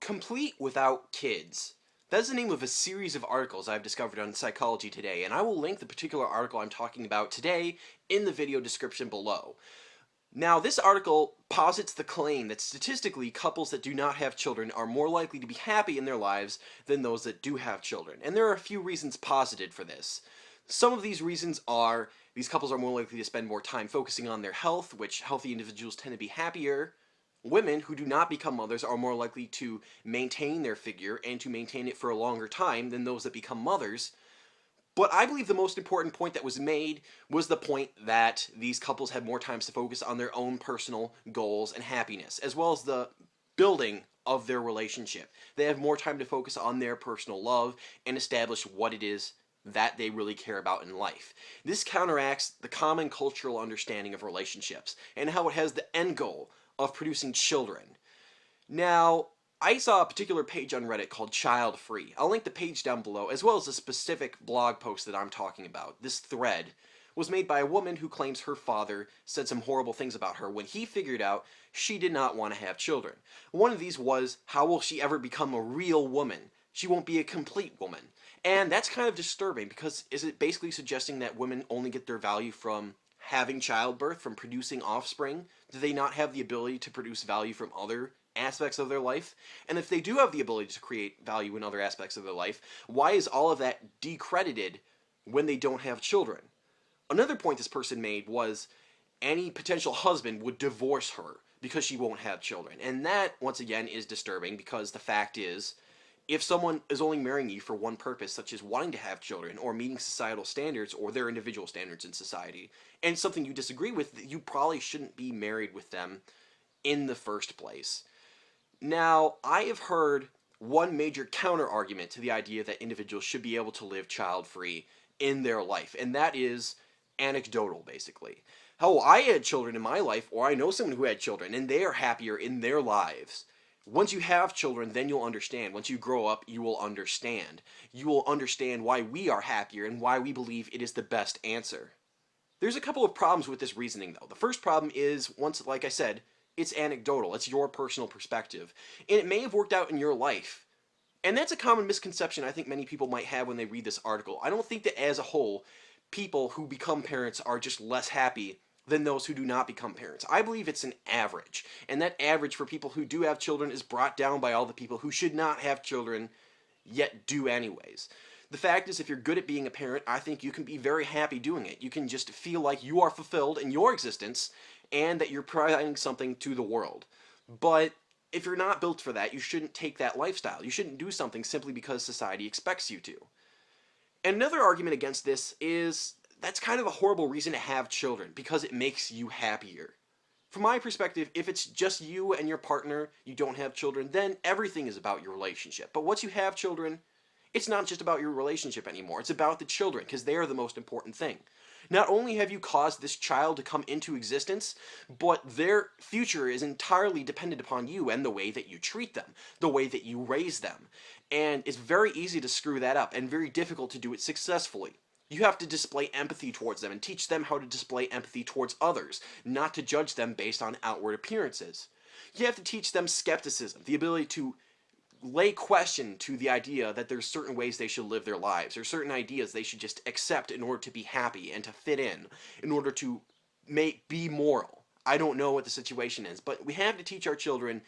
Complete Without Kids. That's the name of a series of articles I've discovered on Psychology Today, and I will link the particular article I'm talking about today in the video description below. Now, this article posits the claim that statistically, couples that do not have children are more likely to be happy in their lives than those that do have children, and there are a few reasons posited for this. Some of these reasons are these couples are more likely to spend more time focusing on their health, which healthy individuals tend to be happier. Women who do not become mothers are more likely to maintain their figure and to maintain it for a longer time than those that become mothers. But I believe the most important point that was made was the point that these couples have more times to focus on their own personal goals and happiness, as well as the building of their relationship. They have more time to focus on their personal love and establish what it is that they really care about in life. This counteracts the common cultural understanding of relationships and how it has the end goal of producing children. Now, I saw a particular page on Reddit called Child Free. I'll link the page down below, as well as a specific blog post that I'm talking about. This thread was made by a woman who claims her father said some horrible things about her when he figured out she did not want to have children. One of these was, how will she ever become a real woman? She won't be a complete woman. And that's kind of disturbing because is it basically suggesting that women only get their value from having childbirth, from producing offspring? Do they not have the ability to produce value from other aspects of their life? And if they do have the ability to create value in other aspects of their life, why is all of that decredited when they don't have children? Another point this person made was any potential husband would divorce her because she won't have children. And that, once again, is disturbing because the fact is, if someone is only marrying you for one purpose, such as wanting to have children or meeting societal standards or their individual standards in society, and something you disagree with, you probably shouldn't be married with them in the first place. Now, I have heard one major counter argument to the idea that individuals should be able to live child-free in their life, and that is anecdotal, basically. How I had children in my life, or I know someone who had children, and they are happier in their lives. Once you have children, then you'll understand. Once you grow up, you will understand. You will understand why we are happier and why we believe it is the best answer. There's a couple of problems with this reasoning, though. The first problem is, once, like I said, it's anecdotal. It's your personal perspective. And it may have worked out in your life. And that's a common misconception I think many people might have when they read this article. I don't think that as a whole, people who become parents are just less happy than those who do not become parents. I believe it's an average. And that average for people who do have children is brought down by all the people who should not have children, yet do anyways. The fact is, if you're good at being a parent, I think you can be very happy doing it. You can just feel like you are fulfilled in your existence and that you're providing something to the world. But if you're not built for that, you shouldn't take that lifestyle. You shouldn't do something simply because society expects you to. And another argument against this is that's kind of a horrible reason to have children because it makes you happier. From my perspective, if it's just you and your partner, you don't have children, then everything is about your relationship. But once you have children, it's not just about your relationship anymore. It's about the children because they are the most important thing. Not only have you caused this child to come into existence, but their future is entirely dependent upon you and the way that you treat them, the way that you raise them. And it's very easy to screw that up and very difficult to do it successfully. You have to display empathy towards them and teach them how to display empathy towards others, not to judge them based on outward appearances. You have to teach them skepticism, the ability to lay question to the idea that there's certain ways they should live their lives, or certain ideas they should just accept in order to be happy and to fit in order to be moral. I don't know what the situation is, but we have to teach our children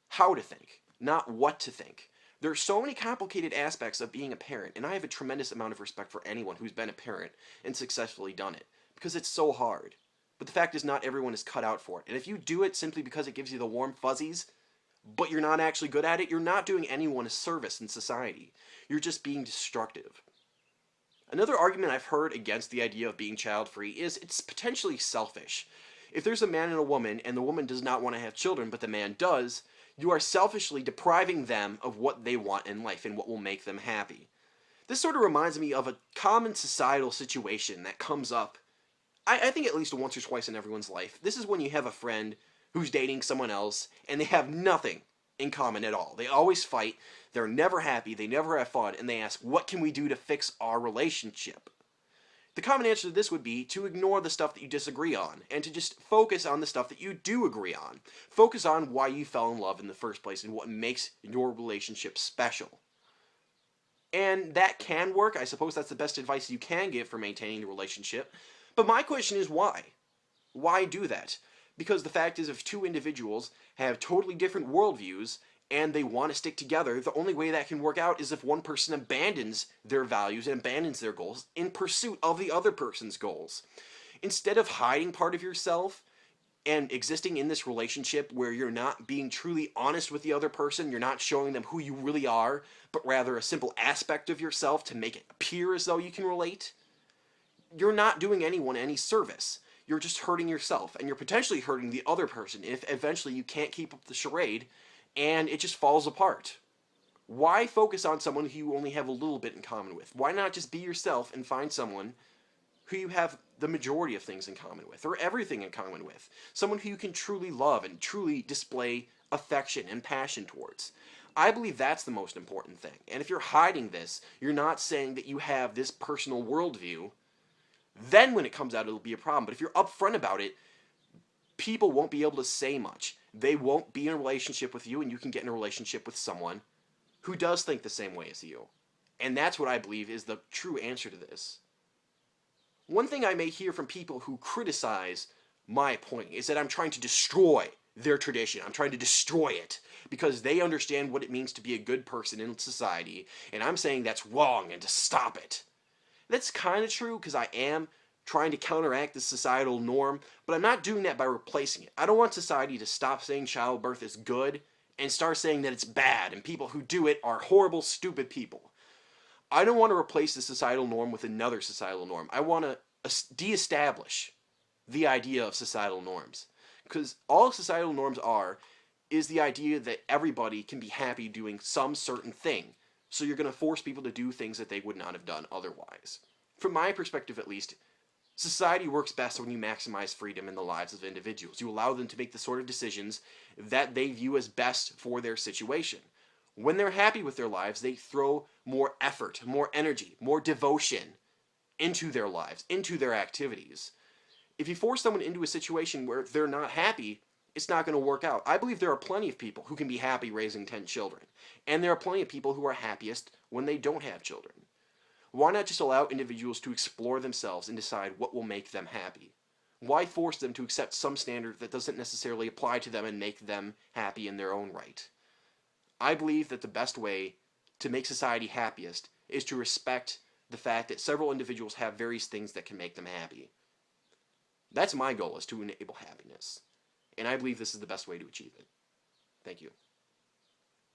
how to think, not what to think. There are so many complicated aspects of being a parent, and I have a tremendous amount of respect for anyone who's been a parent and successfully done it, because it's so hard. But the fact is not everyone is cut out for it, and if you do it simply because it gives you the warm fuzzies, but you're not actually good at it, you're not doing anyone a service in society. You're just being destructive. Another argument I've heard against the idea of being child-free is it's potentially selfish. If there's a man and a woman, and the woman does not want to have children, but the man does, you are selfishly depriving them of what they want in life and what will make them happy. This sort of reminds me of a common societal situation that comes up, I think at least once or twice in everyone's life. This is when you have a friend who's dating someone else, and they have nothing in common at all. They always fight, they're never happy, they never have fun, and they ask, what can we do to fix our relationship? The common answer to this would be to ignore the stuff that you disagree on and to just focus on the stuff that you do agree on. Focus on why you fell in love in the first place and what makes your relationship special. And that can work. I suppose that's the best advice you can give for maintaining a relationship. But my question is why? Why do that? Because the fact is, if two individuals have totally different worldviews and they want to stick together, the only way that can work out is if one person abandons their values and abandons their goals in pursuit of the other person's goals. Instead of hiding part of yourself and existing in this relationship where you're not being truly honest with the other person, you're not showing them who you really are, but rather a simple aspect of yourself to make it appear as though you can relate, you're not doing anyone any service. You're just hurting yourself, and you're potentially hurting the other person if eventually you can't keep up the charade and it just falls apart. Why focus on someone who you only have a little bit in common with? Why not just be yourself and find someone who you have the majority of things in common with, or everything in common with? Someone who you can truly love and truly display affection and passion towards. I believe that's the most important thing. And if you're hiding this, you're not saying that you have this personal worldview, then when it comes out, it'll be a problem. But if you're upfront about it, people won't be able to say much. They won't be in a relationship with you, and you can get in a relationship with someone who does think the same way as you. And that's what I believe is the true answer to this. One thing I may hear from people who criticize my point is that I'm trying to destroy their tradition. I'm trying to destroy it because they understand what it means to be a good person in society, and I'm saying that's wrong and to stop it. That's kind of true because I am trying to counteract the societal norm, but I'm not doing that by replacing it. I don't want society to stop saying childbirth is good and start saying that it's bad and people who do it are horrible, stupid people. I don't want to replace the societal norm with another societal norm. I want to de-establish the idea of societal norms. Because all societal norms is the idea that everybody can be happy doing some certain thing. So you're going to force people to do things that they would not have done otherwise. From my perspective at least, society works best when you maximize freedom in the lives of individuals. You allow them to make the sort of decisions that they view as best for their situation. When they're happy with their lives, they throw more effort, more energy, more devotion into their lives, into their activities. If you force someone into a situation where they're not happy, it's not going to work out. I believe there are plenty of people who can be happy raising 10 children. And there are plenty of people who are happiest when they don't have children. Why not just allow individuals to explore themselves and decide what will make them happy? Why force them to accept some standard that doesn't necessarily apply to them and make them happy in their own right? I believe that the best way to make society happiest is to respect the fact that several individuals have various things that can make them happy. That's my goal, is to enable happiness. And I believe this is the best way to achieve it. Thank you.